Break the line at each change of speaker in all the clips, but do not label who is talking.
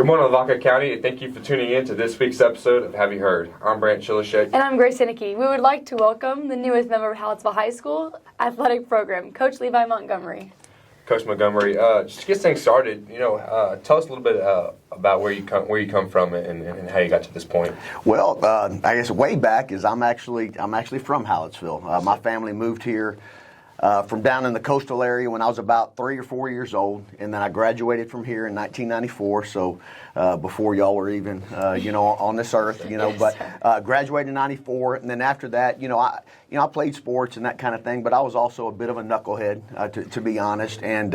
Good morning, Lavaca County, and thank you for tuning in to this week's episode of Have You Heard? I'm Brant Chilishek.
And I'm Grace Henneke. We would like to welcome the newest member of Hallettsville High School athletic program, Coach Levi Montgomery.
Coach Montgomery, just to get things started, tell us a little bit about where you come from and how you got to this point.
Well, I guess way back is I'm actually from Hallettsville. My family moved here from down in the coastal area when I was about 3 or 4 years old, and then I graduated from here in 1994. So before y'all were even on this earth,
Yes.
But graduated in '94, and then after that, I played sports and that kind of thing, but I was also a bit of a knucklehead, to be honest. And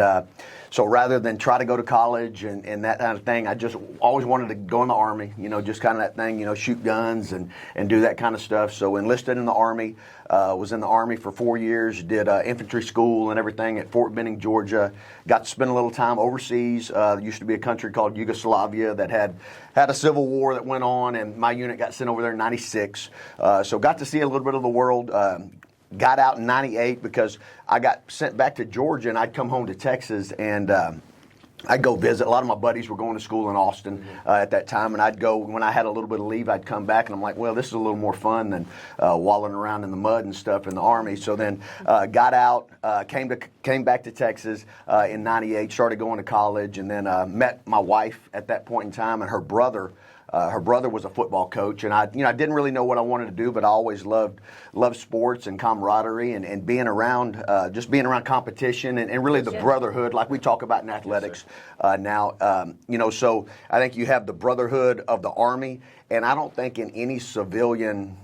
so rather than try to go to college and that kind of thing, I just always wanted to go in the Army, just kind of that thing, shoot guns and do that kind of stuff. So enlisted in the Army, was in the Army for 4 years, did infantry school and everything at Fort Benning, Georgia. Got to spend a little time overseas. There used to be a country called Yugoslavia that had a civil war that went on, and my unit got sent over there in '96. So got to see a little bit of the world. Got out in '98 because I got sent back to Georgia, and I'd come home to Texas, and I'd go visit. A lot of my buddies were going to school in Austin at that time, and I'd go, when I had a little bit of leave, I'd come back, and I'm like, well, this is a little more fun than wallowing around in the mud and stuff in the Army. So then got out, came back to Texas in '98, started going to college, and then met my wife at that point in time, and her brother. Her brother was a football coach, and I didn't really know what I wanted to do, but I always loved sports and camaraderie and being around, just being around competition and really the brotherhood, like we talk about in athletics now. So I think you have the brotherhood of the Army, and I don't think in any civilian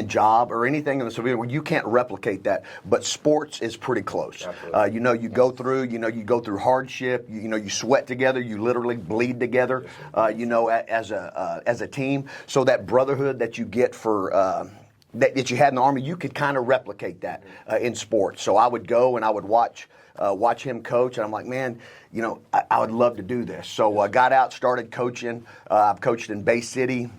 job or anything in the civilian where you can't replicate that, but sports is pretty close. You go through hardship, you sweat together, you literally bleed together, as a team. So that brotherhood that you get for that you had in the Army, you could kind of replicate that in sports. So I would go and I would watch him coach, and I'm like, man, I would love to do this. So I got out, started coaching. I've coached in Bay City.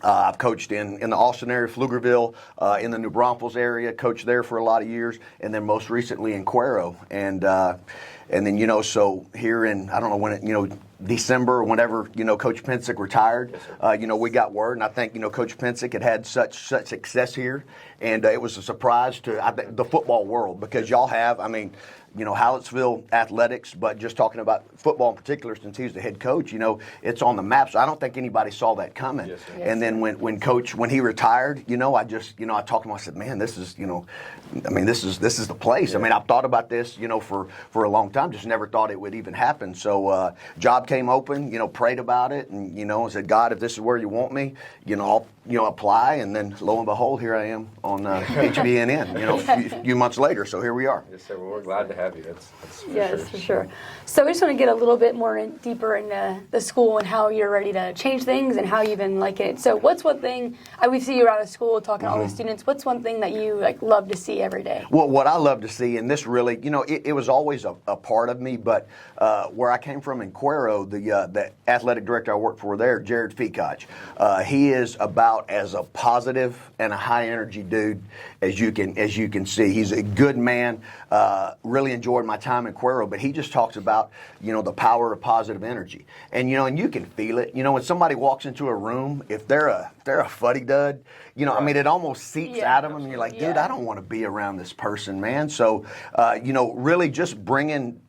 I've coached in the Austin area, Pflugerville, in the New Braunfels area, coached there for a lot of years, and then most recently in Cuero. And then, so here in, I don't know when it, December or whenever, Coach Pensick retired, we got word, and I think, Coach Pensick had such success here, and it was a surprise to the football world, because y'all have, Hallettsville athletics, but just talking about football in particular, since he's the head coach, it's on the map. So I don't think anybody saw that coming.
Yes,
and then when he retired, I talked to him. I said, man, this is this is the place.
Yeah.
I've thought about this, for a long time. Just never thought it would even happen. So job came open, prayed about it, and said, God, if this is where you want me, I'll apply. And then lo and behold, here I am on HBNN. A few months later. So here we are.
Yes, sir. Well, we're glad to have you. That's
For sure. So we just want to get a little bit more deeper into the school and how you're ready to change things and how you've been liking it. So what's one thing, we see you around the school talking to all the students, what's one thing that you love to see every day?
Well, what I love to see, and this really, it was always a part of me, but where I came from in Cuero, the athletic director I worked for there, Jared Peacock, he is about as a positive and a high energy dude as you can see. He's a good man. Really enjoyed my time in Cuero, but he just talks about, the power of positive energy. And, and you can feel it. When somebody walks into a room, if they're a fuddy-dud, it almost seeps out of them, and you're like, dude, I don't want to be around this person, man. So, really just bringing...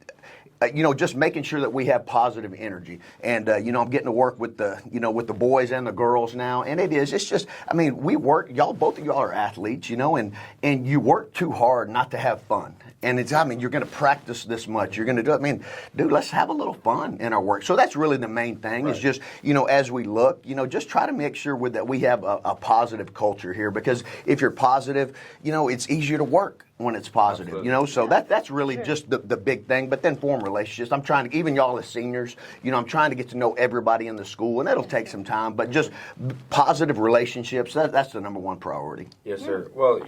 just making sure that we have positive energy, and I'm getting to work with with the boys and the girls now, and it's just, we work. Both of y'all are athletes, and you work too hard not to have fun, and you're going to practice this much, you're going to do it. Dude, let's have a little fun in our work. So that's really the main thing. Right. Is just as we look, just try to make sure that we have a positive culture here, because if you're positive, it's easier to work when it's positive.
Absolutely.
So that's really just the big thing. But then form relationships. I'm trying to, even y'all as seniors, I'm trying to get to know everybody in the school, and it'll take some time, but just positive relationships, that's the number one priority.
Yes, sir. Well,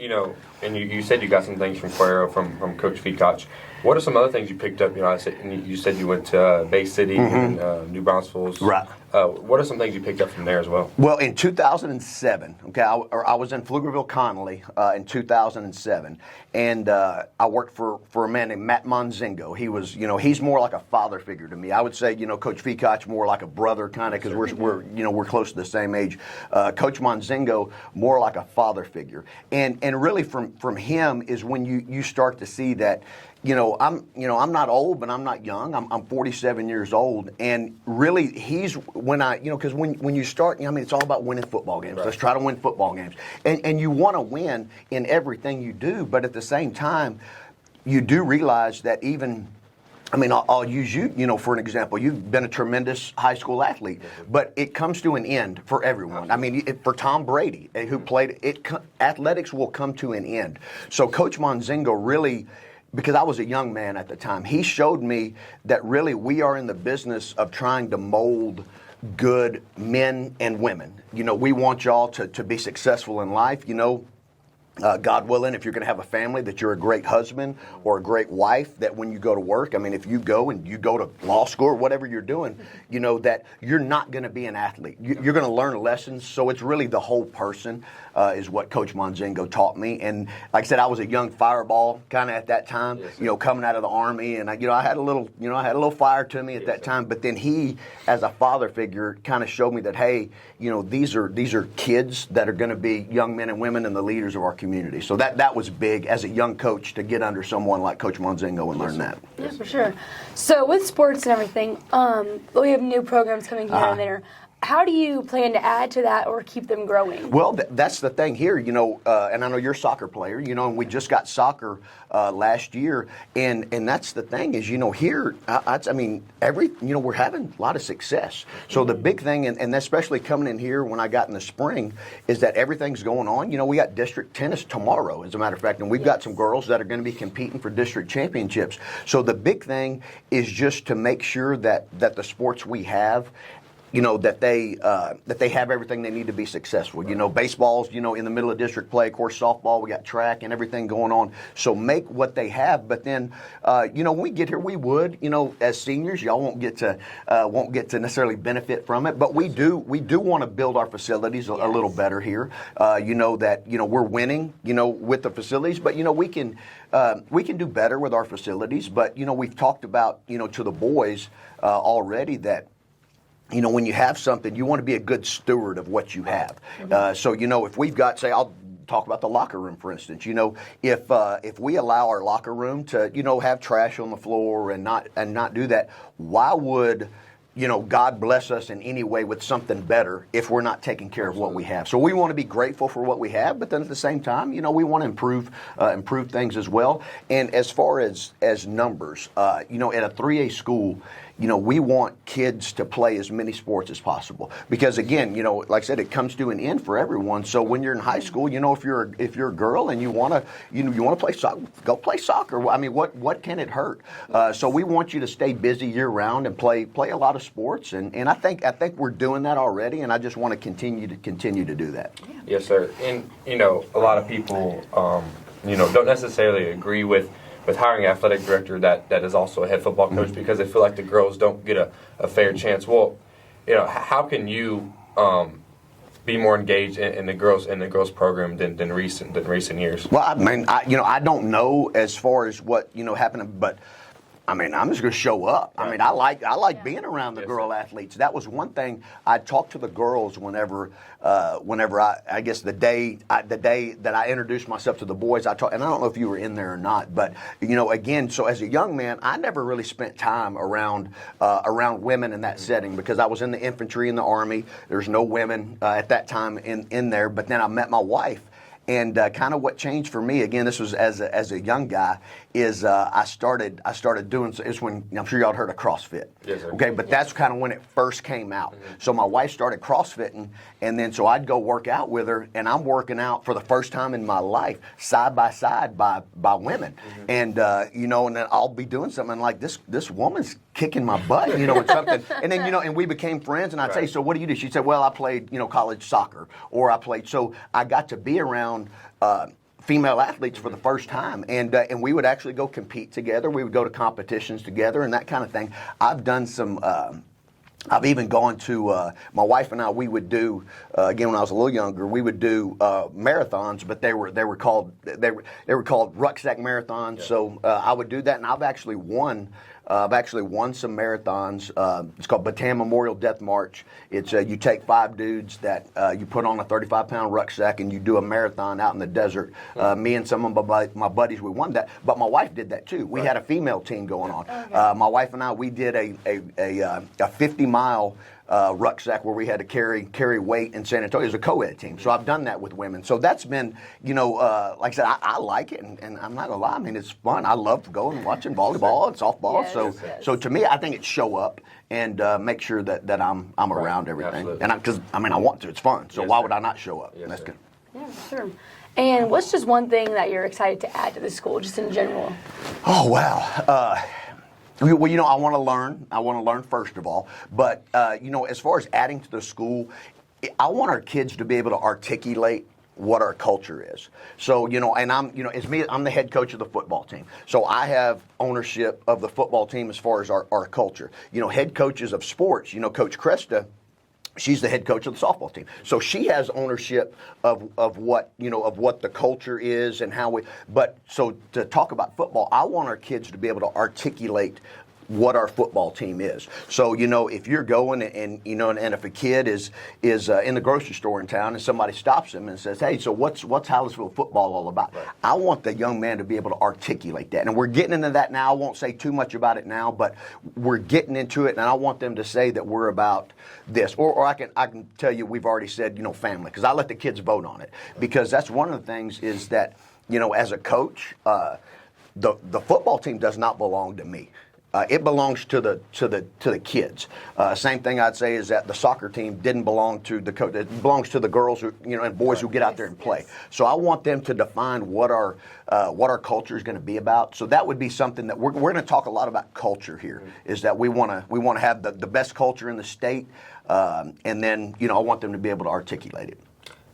and you said you got some things from Cuero, from Coach Peacock. What are some other things you picked up? You said you went to Bay City and New Braunfels.
Right.
What are some things you picked up from there as well?
Well, in 2007, okay, I was in Pflugerville, Connolly in 2007, and I worked for a man named Matt Monzingo. He was, he's more like a father figure to me. I would say, Coach Peacock's more like a brother kind of, because we're close to the same age. Coach Monzingo, more like a father figure, and really from him is when you start to see that. I'm not old, but I'm not young. I'm 47 years old, and really, he's because when you start, it's all about winning football games. Right. Let's try to win football games, and you want to win in everything you do, but at the same time, you do realize that even. I'll use you, for an example. You've been a tremendous high school athlete, but it comes to an end for everyone. For Tom Brady, who played it, athletics will come to an end. So Coach Monzingo really. Because I was a young man at the time, he showed me that really we are in the business of trying to mold good men and women. We want y'all to be successful in life. God willing, if you're going to have a family, that you're a great husband or a great wife, that when you go to work, if you go to law school or whatever you're doing, that you're not going to be an athlete. You're going to learn lessons. So it's really the whole person is what Coach Monzingo taught me. And like I said, I was a young fireball kind of at that time, yes, coming out of the Army. And I had a little fire to me at that time. But then he, as a father figure, kind of showed me that, hey, these are kids that are going to be young men and women and the leaders of our community. So that was big as a young coach to get under someone like Coach Monzingo and learn that.
Yeah, for sure. So with sports and everything, we have new programs coming here and there. How do you plan to add to that or keep them growing?
Well, that's the thing here, and I know you're a soccer player, and we just got soccer last year, and that's the thing is, here, we're having a lot of success. So the big thing, and especially coming in here when I got in the spring, is that everything's going on. We got district tennis tomorrow, as a matter of fact, and we've got some girls that are going to be competing for district championships. So the big thing is just to make sure that the sports we have, that they have everything they need to be successful. Baseball's, in the middle of district play. Of course, softball, we got track and everything going on. So make what they have. But then, when we get here, we would, as seniors, y'all won't get to necessarily benefit from it. But we do want to build our facilities a little better here. We're winning, with the facilities. But we can do better with our facilities. But we've talked about, to the boys already that. When you have something, you want to be a good steward of what you have. So, if we've got, say, I'll talk about the locker room, for instance. If we allow our locker room to, have trash on the floor and not do that, why would God bless us in any way with something better if we're not taking care of what we have? So we want to be grateful for what we have, but then at the same time, we want to improve things as well. And as far as numbers, at a 3A school, we want kids to play as many sports as possible because, again, like I said, it comes to an end for everyone. So when you're in high school, if you're a girl and you want to play soccer, go play soccer. What can it hurt? So we want you to stay busy year round and play a lot of sports, and I think we're doing that already, and I just want to continue to do that.
Yes, sir. And a lot of people don't necessarily agree with hiring an athletic director that is also a head football coach because they feel like the girls don't get a fair chance. Well, how can you be more engaged in the girls program than recent years?
Well, I don't know as far as what happened, but. I'm just going to show up. I like being around the girl athletes. That was one thing I talked to the girls whenever I guess the day that I introduced myself to the boys. And I don't know if you were in there or not, but again, so as a young man, I never really spent time around women in that setting because I was in the infantry in the Army. There's no women at that time in there. But then I met my wife. And kind of what changed for me, again, this was as a young guy, is I started doing, it's when, I'm sure y'all heard of CrossFit.
Yes, sir.
Okay, but that's kind of when it first came out. Mm-hmm. So my wife started CrossFitting, and then so I'd go work out with her, and I'm working out for the first time in my life, side by side by women. Mm-hmm. And, and then I'll be doing something like this woman's kicking my butt, and something. And then, and we became friends, and I'd say, so what do you do? She'd say, well, I played, college soccer, or I played, so I got to be around female athletes for the first time, and we would actually go compete together. We would go to competitions together and that kind of thing. I've done some I've even gone to my wife and I. We would do again when I was a little younger. We would do marathons, but they were called rucksack marathons. Yeah. So I would do that, and I've actually won. Some marathons. It's called Bataan Memorial Death March. It's you take 5 dudes that you put on a 35-pound rucksack and you do a marathon out in the desert. Me and some of my buddies, we won that. But my wife did that too. We had a female team going on. Okay. My wife and I, we did a 50-mile rucksack where we had to carry weight in San Antonio. It was a co-ed team. So I've done that with women. So that's been, like I said, I like it, and I'm not gonna lie. I mean, it's fun. I love going and watching volleyball and softball. Yes, so to me, I think it's show up and make sure that I'm around everything. Absolutely. And because I want to. It's fun. So why would I not show up?
Yes,
that's good.
Yeah, sure. And what's just one thing that you're excited to add to the school, just in general?
Oh wow. Well, I want to learn. I want to learn first of all. But, as far as adding to the school, I want our kids to be able to articulate what our culture is. So, and I'm the head coach of the football team. So I have ownership of the football team as far as our culture. Head coaches of sports, Coach Cresta, she's the head coach of the softball team. So she has ownership of what the culture is and how but so to talk about football, I want our kids to be able to articulate what our football team is. So, if you're going and if a kid is in the grocery store in town and somebody stops him and says, hey, so what's Hallisville football all about? Right. I want the young man to be able to articulate that. And we're getting into that now. I won't say too much about it now, but we're getting into it, and I want them to say that we're about this. Or I can tell you we've already said, family, because I let the kids vote on it. Because that's one of the things is that, as a coach, the football team does not belong to me. It belongs to the kids. Same thing I'd say is that the soccer team didn't belong to the coach. It belongs to the girls who, and boys who get out there and play. Yes. So I want them to define what our culture is going to be about. So that would be something that we're going to talk a lot about culture here. Is that we want to have the best culture in the state, and then I want them to be able to articulate it.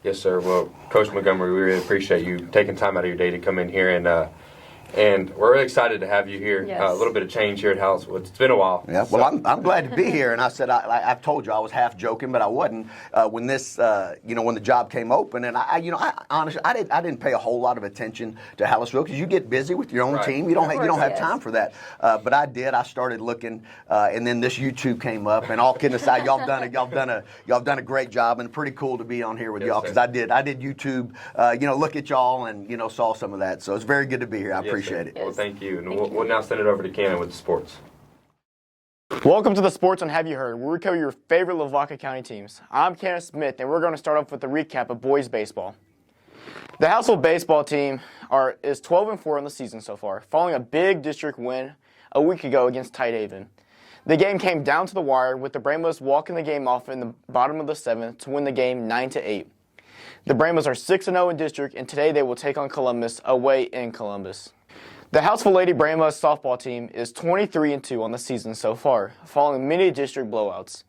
Yes, sir. Well, Coach Montgomery, we really appreciate you taking time out of your day to come in here and we're really excited to have you here.
Yes.
A little bit of change here at House. It's been a while.
Yeah, well, I'm glad to be here. And I said, I've told you I was half joking, but I wasn't. When this, when the job came open, and I honestly, I didn't pay a whole lot of attention to Hallisville because you get busy with your own team. You don't have time for that. But I did. I started looking, and then this YouTube came up. And all kidding aside, y'all done a great job, and pretty cool to be on here with y'all because I did YouTube, look at y'all and saw some of that. So it's very good to be here. I appreciate it.
Well, thank you. And we'll now send it over to Cannon with the sports.
Welcome to the Sports on Have You Heard, where we cover your favorite Lavaca County teams. I'm Cannon Smith, and we're going to start off with a recap of boys baseball. The Hallisville baseball team is 12-4 in the season so far, following a big district win a week ago against Tidehaven. The game came down to the wire, with the Bramos walking the game off in the bottom of the 7th to win the game 9-8. The Bramos are 6-0 in district, and today they will take on Columbus away in Columbus. The Hallisville Lady Bramos softball team is 23-2 on the season so far, following many district blowouts.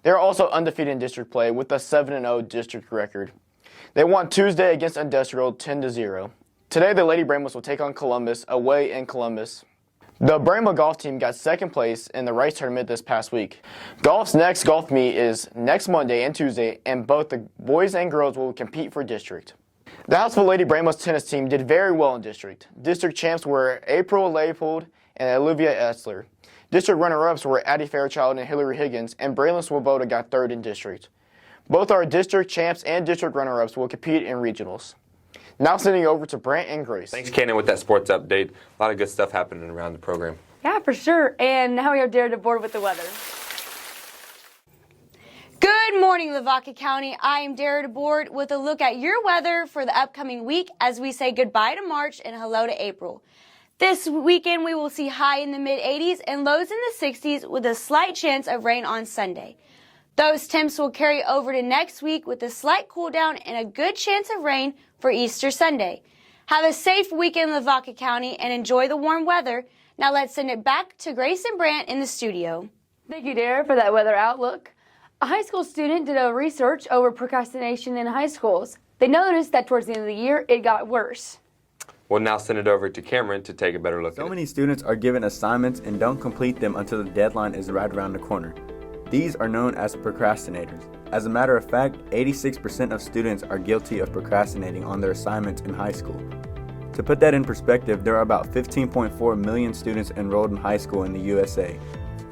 They are also undefeated in district play with a 7-0 district record. They won Tuesday against Industrial 10-0. Today the Lady Bramos will take on Columbus away in Columbus. The Bramo golf team got second place in the Rice tournament this past week. Golf's next golf meet is next Monday and Tuesday, and both the boys and girls will compete for district. The Hallisville Lady Bramos tennis team did very well in district. District champs were April Leopold and Olivia Etzler. District runner-ups were Addie Fairchild and Hillary Higgins, and Braylon Swoboda got third in district. Both our district champs and district runner-ups will compete in regionals. Now sending over to Brant and Grace.
Thanks, Cannon, with that sports update. A lot of good stuff happening around the program.
Yeah, for sure. And now we have Dare to Board with the weather. Good morning, Lavaca County. I am Dara DeBoard with a look at your weather for the upcoming week as we say goodbye to March and hello to April. This weekend, we will see high in the mid-80s and lows in the 60s with a slight chance of rain on Sunday. Those temps will carry over to next week with a slight cool down and a good chance of rain for Easter Sunday. Have a safe weekend, Lavaca County, and enjoy the warm weather. Now let's send it back to Grace and Brant in the studio.
Thank you, Dara, for that weather outlook. A high school student did a research over procrastination in high schools. They noticed that towards the end of the year, it got worse.
We'll now send it over to Cameron to take a better look at it.
So many students are given assignments and don't complete them until the deadline is right around the corner. These are known as procrastinators. As a matter of fact, 86% of students are guilty of procrastinating on their assignments in high school. To put that in perspective, there are about 15.4 million students enrolled in high school in the USA,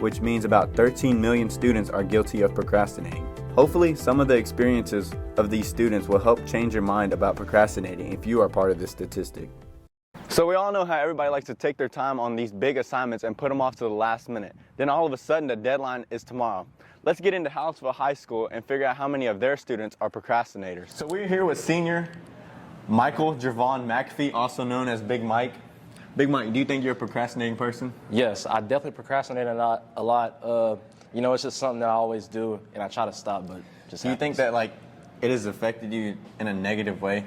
which means about 13 million students are guilty of procrastinating. Hopefully, some of the experiences of these students will help change your mind about procrastinating if you are part of this statistic.
So we all know how everybody likes to take their time on these big assignments and put them off to the last minute. Then all of a sudden the deadline is tomorrow. Let's get into Hallettsville High School and figure out how many of their students are procrastinators. So we're here with senior Michael Javon McAfee, also known as Big Mike. Big Mike, do you think you're a procrastinating person?
Yes, I definitely procrastinate a lot. You know, it's just something that I always do, and I try to stop, but just
Do you think that it has affected you in a negative way?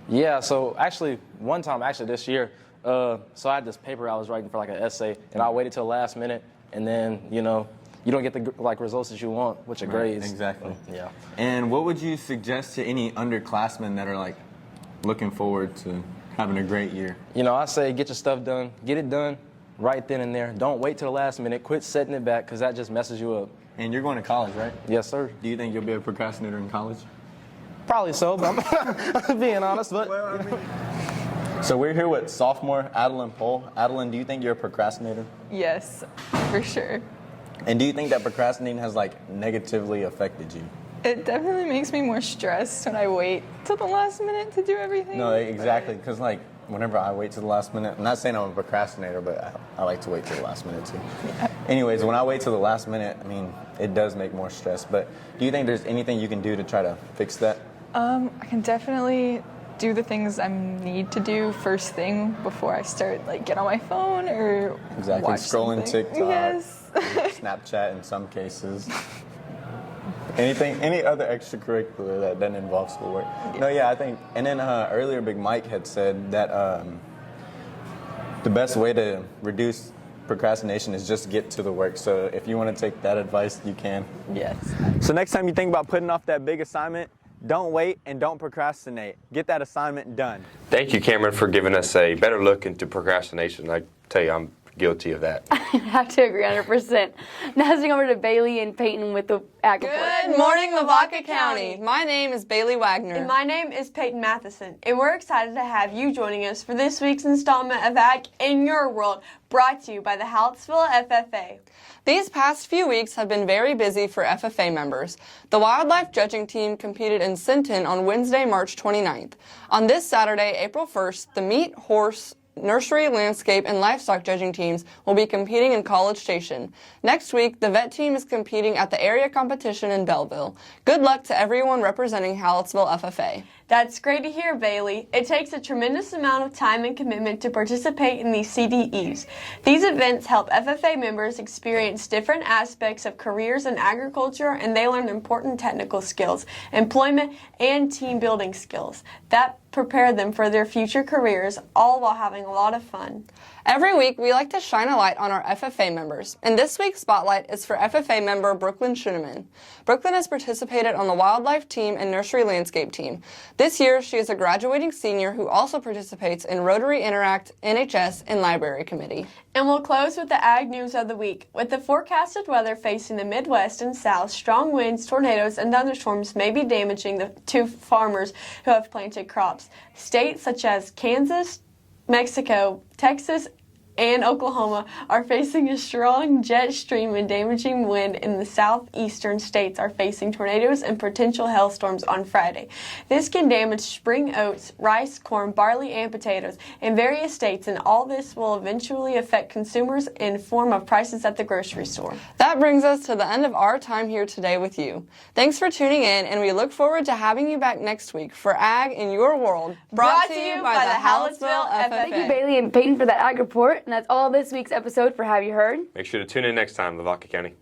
Yeah, so actually, one time, this year, so I had this paper I was writing for like an essay, and I waited till the last minute, and then, you know, you don't get the results that you want, which are grades.
Exactly.
Yeah.
And what would you suggest to any underclassmen that are looking forward to having a great year?
You know, I say get your stuff done, get it done right then and there. Don't wait till the last minute. Quit setting it back because that just messes you up.
And you're going to college, right?
Yes, sir.
Do you think you'll be a procrastinator in college?
Probably so, but I'm being honest. But
So we're here with sophomore Adeline Pohl. Adeline, do you think you're a procrastinator?
Yes, for sure.
And do you think that procrastinating has negatively affected you?
It definitely makes me more stressed when I wait till the last minute to do everything.
No, exactly. Because whenever I wait to the last minute, I'm not saying I'm a procrastinator, but I like to wait till the last minute too.
Yeah.
Anyways, when I wait till the last minute, I mean, it does make more stress. But do you think there's anything you can do to try to fix that?
I can definitely do the things I need to do first thing before I start get on my phone or
Exactly.
watch
Scrolling
something.
TikTok,
Yes.
Snapchat in some cases. Any other extracurricular that doesn't involve schoolwork? No, yeah, I think. And then earlier, Big Mike had said that the best way to reduce procrastination is just get to the work. So if you want to take that advice, you can.
Yes.
So next time you think about putting off that big assignment, don't wait and don't procrastinate. Get that assignment done.
Thank you, Cameron, for giving us a better look into procrastination. I tell you, I'm guilty of that.
I have to agree 100%. Now switching over to Bailey and Peyton with the ag report.
Good morning, Lavaca County. My name is Bailey Wagner.
And my name is Peyton Matheson, and we're excited to have you joining us for this week's installment of Ag in Your World, brought to you by the Hallettsville FFA.
These past few weeks have been very busy for FFA members. The wildlife judging team competed in Sinton on Wednesday, March 29th. On this Saturday, April 1st, the meat, horse, nursery, landscape, and livestock judging teams will be competing in College Station. Next week, the vet team is competing at the area competition in Belleville. Good luck to everyone representing Hallettsville FFA.
That's great to hear, Bailey. It takes a tremendous amount of time and commitment to participate in these CDEs. These events help FFA members experience different aspects of careers in agriculture, and they learn important technical skills, employment, and team building skills that prepare them for their future careers, all while having a lot of fun.
Every week, we like to shine a light on our FFA members, and this week's spotlight is for FFA member Brooklyn Schuneman. Brooklyn has participated on the wildlife team and nursery landscape team. This year, she is a graduating senior who also participates in Rotary Interact, NHS, and Library Committee.
And we'll close with the Ag News of the Week. With the forecasted weather facing the Midwest and South, strong winds, tornadoes, and thunderstorms may be damaging to farmers who have planted crops. States such as Kansas, Mexico, Texas, and Oklahoma are facing a strong jet stream and damaging wind, and the southeastern states are facing tornadoes and potential hailstorms on Friday. This can damage spring oats, rice, corn, barley, and potatoes in various states, and all this will eventually affect consumers in form of prices at the grocery store.
That brings us to the end of our time here today with you. Thanks for tuning in, and we look forward to having you back next week for Ag in Your World, brought to you by the Hallettsville FFA.
Thank you, Bailey and Peyton, for that ag report. And that's all this week's episode for Have You Heard?
Make sure to tune in next time, Lavaca County.